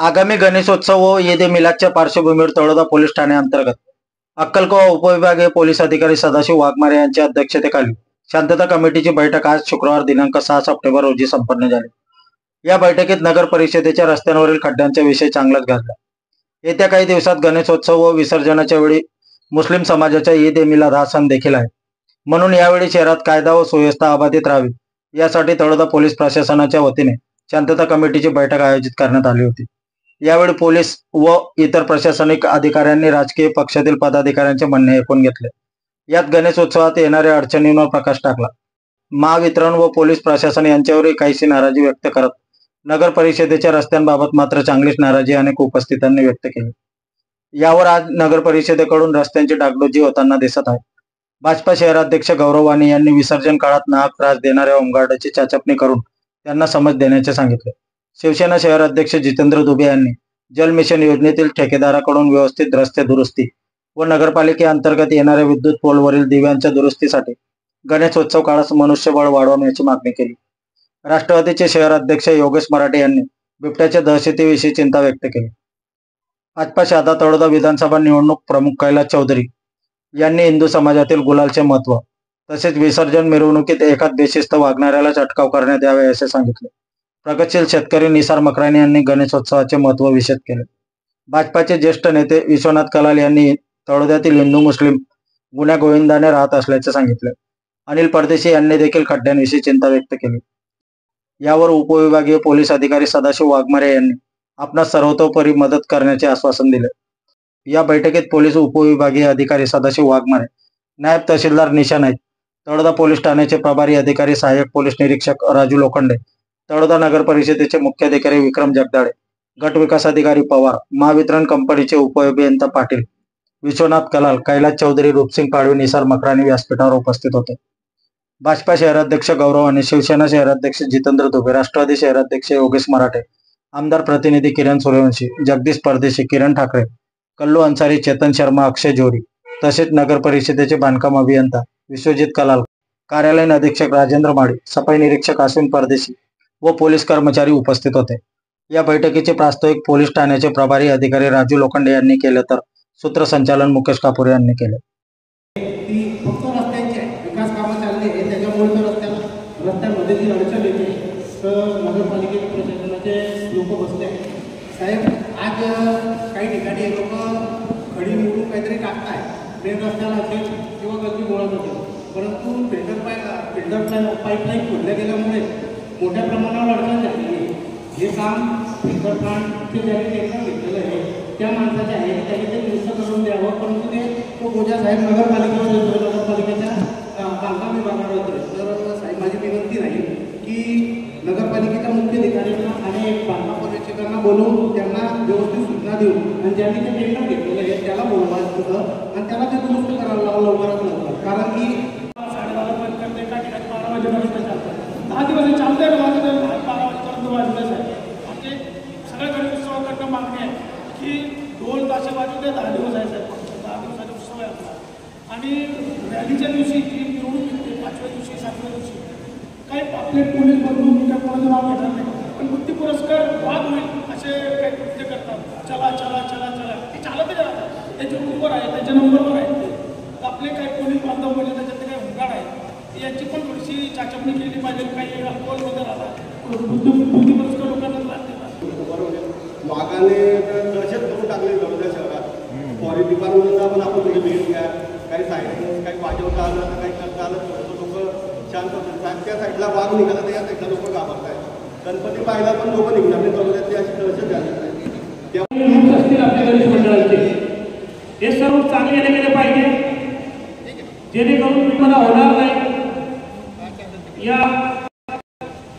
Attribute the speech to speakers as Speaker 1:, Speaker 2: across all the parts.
Speaker 1: आगामी गणेशोत्सव व ईद ए मिलादच्या पार्श्वभूमीवर तळोदा पोलीस ठाण्याअंतर्गत अक्कलकोवा उपविभागीय पोलीस अधिकारी सदाशिव वाघमारे यांच्या अध्यक्षतेखाली शांतता कमिटीची बैठक आज शुक्रवार दिनांक 6 सप्टेंबर रोजी संपन्न झाली। या बैठकीत नगर परिषदेच्या रस्त्यांवरील खड्ड्यांचा विषय चांगलाच गाजला। येत्या काही दिवसात गणेशोत्सव व विसर्जनाच्या वेळी मुस्लिम समाजाचा ईद ए मिलाद हा सण देखील आहे, म्हणून यावेळी शहरात कायदा व सुव्यवस्था अबाधित राहावी यासाठी तळोदा पोलीस प्रशासनाच्या वतीने शांतता कमिटीची बैठक आयोजित करण्यात आली होती। यावेळी पोलीस व इतर प्रशासनिक अधिकाऱ्यांनी राजकीय पक्षातील पदाधिकाऱ्यांचे म्हणणे ऐकून घेतले। यात गणेशोत्सवात येणाऱ्या अडचणींवर प्रकाश टाकला। महावितरण व पोलीस प्रशासन यांच्यावरही काहीशी नाराजी व्यक्त करत नगर परिषदेच्या रस्त्यांबाबत मात्र चांगलीच नाराजी अनेक उपस्थितांनी व्यक्त केली। यावर आज नगर परिषदेकडून रस्त्यांची डागडुजी होताना दिसत आहे। भाजपा शहराध्यक्ष गौरव वाणी यांनी विसर्जन काळात नाहक त्रास देणाऱ्या होमगार्डची चाचपणी करून त्यांना समज देण्याचे सांगितले। शिवसेना शहराध्यक्ष जितेंद्र दुबे यांनी जल मिशन योजनेतील ठेकेदाराकडून व्यवस्थित रस्ते दुरुस्ती व नगरपालिकेअंतर्गत येणाऱ्या विद्युत पोलवरील दिव्यांच्या दुरुस्तीसाठी गणेशोत्सव काळात मनुष्यबळ वाढवण्याची मागणी केली। राष्ट्रवादीचे शहराध्यक्ष योगेश मराठे यांनी बिबट्याच्या दहशतीविषयी चिंता व्यक्त केली। भाजपा शहादा तळोदा विधानसभा निवडणूक प्रमुख कैलास चौधरी यांनी हिंदू समाजातील गुलालचे महत्व तसेच विसर्जन मिरवणुकीत एकाच बेशिस्त वागणाऱ्याला अटकाव करण्यात यावे असे सांगितले। प्रगतशील शेतकरी निसार मकरानी यांनी गणेशोत्सवाचे महत्व विशद केले। भाजपाचे ज्येष्ठ नेते विश्वनाथ कलाल यांनी तळोद्यातील हिंदू मुस्लिम गुण्या गोविंदाने राहत असल्याचे सांगितले। अनिल परदेशी यांनी देखील खड्ड्यांविषयी चिंता व्यक्त केली। यावर उपविभागीय पोलीस अधिकारी सदाशिव वाघमारे यांनी आपणास सर्वतोपरी मदत करण्याचे आश्वासन दिले। या बैठकीत पोलीस उपविभागीय अधिकारी सदाशिव वाघमारे, नायब तहसीलदार निशा नाईक, तळोदा पोलीस ठाण्याचे प्रभारी अधिकारी सहाय्यक पोलीस निरीक्षक राजू लोखंडे, तळोदा नगर परिषदेचे मुख्याधिकारी विक्रम जगदाळे, गट विकास अधिकारी पवार, महावितरण कंपनीचे उपअभियंता पाटील, विश्वनाथ कलाल, कैलास चौधरी, रूपसिंग पाडवी, निसार मकरानी व्यासपीठावर उपस्थित होते। भाजपा शहराध्यक्ष गौरव आणि शिवसेना शहराध्यक्ष जितेंद्र दुबे, राष्ट्रवादी शहराध्यक्ष योगेश मराठे, आमदार प्रतिनिधी किरण सूर्यवंशी, जगदीश परदेशी, किरण ठाकरे, कल्लू अन्सारी, चेतन शर्मा, अक्षय जोरी तसेच नगर परिषदेचे बांधकाम अभियंता विश्वजित कलाल, कार्यालयीन अधीक्षक राजेंद्र माळी, सफाई निरीक्षक अश्विन परदेशी व पोलीस कर्मचारी उपस्थित होते। या बैठकीचे प्रास्ताविक पोलीस ठाण्याचे प्रभारी अधिकारी राजू लोखंडे यांनी केले तर सूत्रसंचालन मुकेश कापुरे यांनी केले।
Speaker 2: फक्त रस्त्यांचे विकास कामं चालले आहे, त्याच्यामुळे रस्त्यामध्ये जी अडचण येते तर नगरपालिकेच्या प्रशासनाचे लोक बसले आहेत। साहेब, आज काही ठिकाणी लोक खडी निवडून काहीतरी टाकताय, मेन रस्त्याला असेल किंवा गल्ली बोळत असेल, परंतु फिल्टर पाईपलाईन खोदल्या गेल्यामुळे मोठ्या प्रमाणावर अडचण झालेली आहे। हे काम फिल्टर प्लांटचे ज्यांनी टेक्निक घेतलेलं आहे त्या माणसाचे आहे, त्यांनी ते दुरुस्त करून द्यावं, परंतु तो बोजा साहेब नगरपालिकेच्या बांधकाम विभागावर होतं। तर साहेब, माझी विनंती राहील की नगरपालिकेच्या मुख्य अधिकाऱ्यांना आणि बांधकाम पर्यवेक्षकांना बोलवून त्यांना व्यवस्थित सूचना देऊ आणि ज्यांनी ते टेक्निक घेतलेलं आहे त्याला बोलवायचं होतं आणि त्याला ते दुरुस्त करायला लावलं लवकरात लवकर, कारण की 10:30 बंद करते, एका ठिकाणी 12 वाजेपर्यंत चालतं, 10 दिवस चालतंय ना, माझं 12 वाजेपर्यंत वाजलंच आहे। म्हणजे सगळ्या गणेशोत्सवाकडनं मागणी आहे की ढोल ताशे वाजवते 10 दिवस आहे साहेब, 10 दिवसाचा उत्सव आहे आपला। आणि रॅलीच्या दिवशी जी निवडून येते 5व्या दिवशी 7व्या दिवशी काही आपले पोलीस बंधू त्या कोणाचं नाव घेणार नाही, पण बुद्धी पुरस्कार वाद होईल असे काही कृत्य करतात। चला चला चला चला ते चालतच राहतात, त्याचे नंबर आहे, त्याच्या नंबरवर आहे। तर आपले काही पोलीस बांधव म्हणजे त्याच्यात काही हुंगाड आहे, यांची पण थोडीशी चाचपणी केली पाहिजे। काही अल्कोहोलमध्ये राहतात, बुद्धी पुरस्कार लोकांना त्रास देतात।
Speaker 3: वाघाने दहशत करून टाकले तळोदा शहरात। फॉरेस्ट डिपार्टमेंटला पण आपण थोडी भेट घ्या, काही सायन्स काही वाजवता आलं तर काही करता आलं थोडंसं लोक शांत होतात। त्या साईडला वाघ निघाला तर या साईडला लोक घाबरत आहेत। गणपती पाहायला पण लोक निघणार नाही, तळोद्यातली अशी दहशत झाली
Speaker 2: असतील आपल्या गणेश मंडळाचे, हे सर्व चांगले गेले पाहिजे जेणेकरून तुम्हाला होणार नाही। या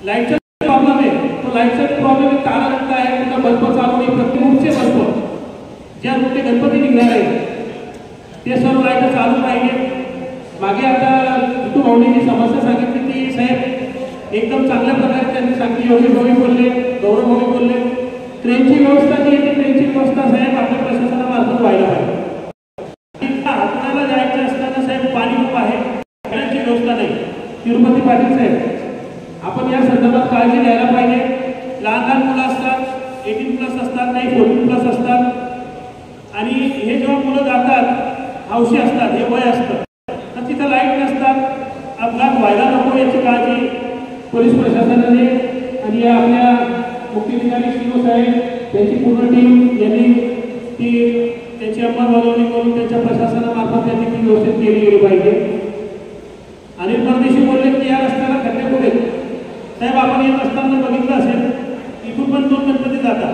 Speaker 2: लाईटचा प्रॉब्लेम आहे, तो लाईटचा प्रॉब्लेम तारा रखता आहे, तुमचा बल्ब चालू आहे, प्रत्येक रूटचे बल्ब ज्या रूटने गणपती निघणार आहे ते सर्व लाईट चालू पाहिजे। मागे आता ऋतू भाऊंनी समस्या सांगितली ती साहेब एकदम चांगल्या प्रकारे त्यांनी सांगितली। योगेश भाऊ बोलले, गौरव भाऊ बोलले, ट्रेनची व्यवस्था जी आहे ट्रेनची व्यवस्था साहेब आपल्या प्रशासनामार्फत व्हायला पाहिजे। आपल्याला जायचं असताना साहेब पाणी खूप आहे, पाण्याची व्यवस्था नाही। तिरुपती पाटील साहेब, आपण या संदर्भात काळजी घ्यायला पाहिजे। लहान लहान मुलं असतात,
Speaker 4: 18+ असतात, काही 14+ असतात आणि हे जेव्हा मुलं जातात हौशी असतात, हे वय असतं, तर तिथं लाईट नसतात, अपघात व्हायला नको याची काळजी पोलीस प्रशासनाने आणि या आपल्या मुख्याधिकारी शिव साहेब त्यांची पूर्ण टीम यांनी ती त्याची अंमलबजावणी करून त्यांच्या प्रशासनामार्फत त्यांनी ती व्यवस्थित केली गेली पाहिजे. आणि परदेशी बोलले की या रस्त्याला खड्डे खूप आहेत. साहेब आपण येत असताना बघितलं असेल इथून पण 2 गणपती जातात,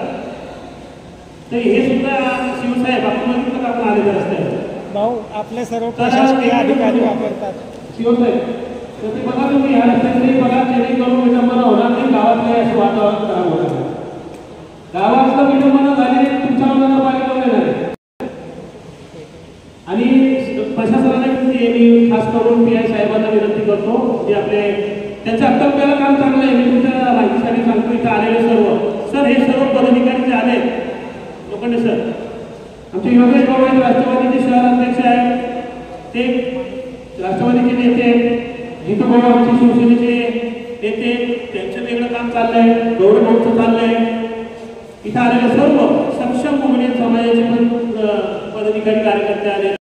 Speaker 4: तर हे सुद्धा शिवसाहेब आपण बघितलं का आपण आलेल्या रस्त्यावर
Speaker 5: भाऊ आपले सर्व प्रशासकीय अधिकारी वापरतात.
Speaker 4: शिवसाहेब तर ते बघा तुम्ही ह्या रस्त्याने बघा, जेणेकरून विडंबना होणार नाही, गावातले असे वातावरण खराब होणार नाही. गावातलं विडंबना झाली तुमच्या नगरपालिका येणार आहे. आणि प्रशासनाने मी खास करून PI साहेबांना विनंती करतो की आपले त्यांचं अक्कलकोला काम चांगलं आहे. मी तुमच्या माहितीसाठी सांगतो, इथं आलेले सर हे सर्व पदाधिकारी जे आले लोखंडे सर, आमचे योगेश भाऊ आहेत, राष्ट्रवादीचे शहर अध्यक्ष आहेत, ते राष्ट्रवादीचे नेते, जितू भाऊ आमचे शिवसेनेचे नेते, त्यांचं वेगळं काम चाललंय, गौरव भाऊचं चाललंय. इथं आलेले सर्व सक्षम मोहनीय समाजाचे पण पदाधिकारी कार्यकर्ते आले.